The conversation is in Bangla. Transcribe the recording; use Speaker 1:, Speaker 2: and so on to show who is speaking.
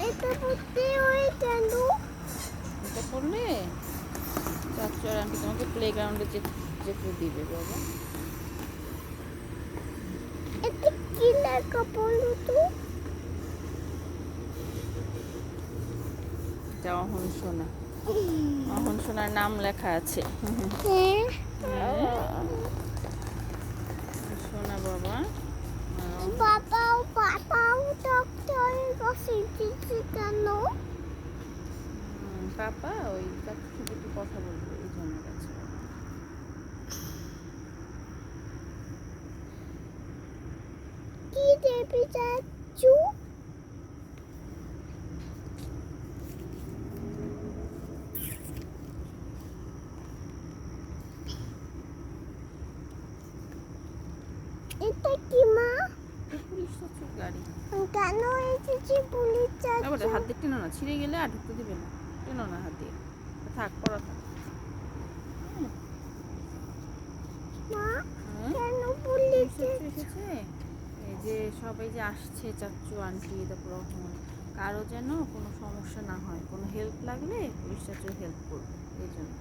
Speaker 1: এটা পড়তে ওই কেন?
Speaker 2: এটা করলে চাচু আর আন্টি তোমাকে প্লেগ্রাউন্ডে যেতে দিবে বাবা।
Speaker 1: এটা কি লেখা বলো তো?
Speaker 2: এটা অহন সোনা, অহন সোনার নাম লেখা আছে। সোনা বাবা।
Speaker 1: বাবাও ডক্টরের কাছে গেছে কেন?
Speaker 2: পাপা ওই চাচুর সাথে একটু কথা বলবো এই জন্য গেছে বাবা।
Speaker 1: কি দেবে চাচু? এটা কি মা?
Speaker 2: পুলিশ চাচুর গাড়ি।
Speaker 1: কেন এসেছি পুলিশ
Speaker 2: আবার
Speaker 1: চাচু?
Speaker 2: হাত দিয়ে টেনো না, ছিঁড়ে গেলে আর ঢুকতে দিবে না। টেনো না হাত দিয়ে, থাক পড়া থাক।
Speaker 1: মা
Speaker 2: হ্যাঁ
Speaker 1: কেন
Speaker 2: পুলিশ
Speaker 1: পুলিশ
Speaker 2: চাচু এসেছে। এই যে সবাই যে আসছে চাচু আন্টি তারপর রহমান, কারো যেন কোনো সমস্যা না হয়, কোনো হেল্প লাগলে পুলিশ চাচু হেল্প করবে এই জন্য।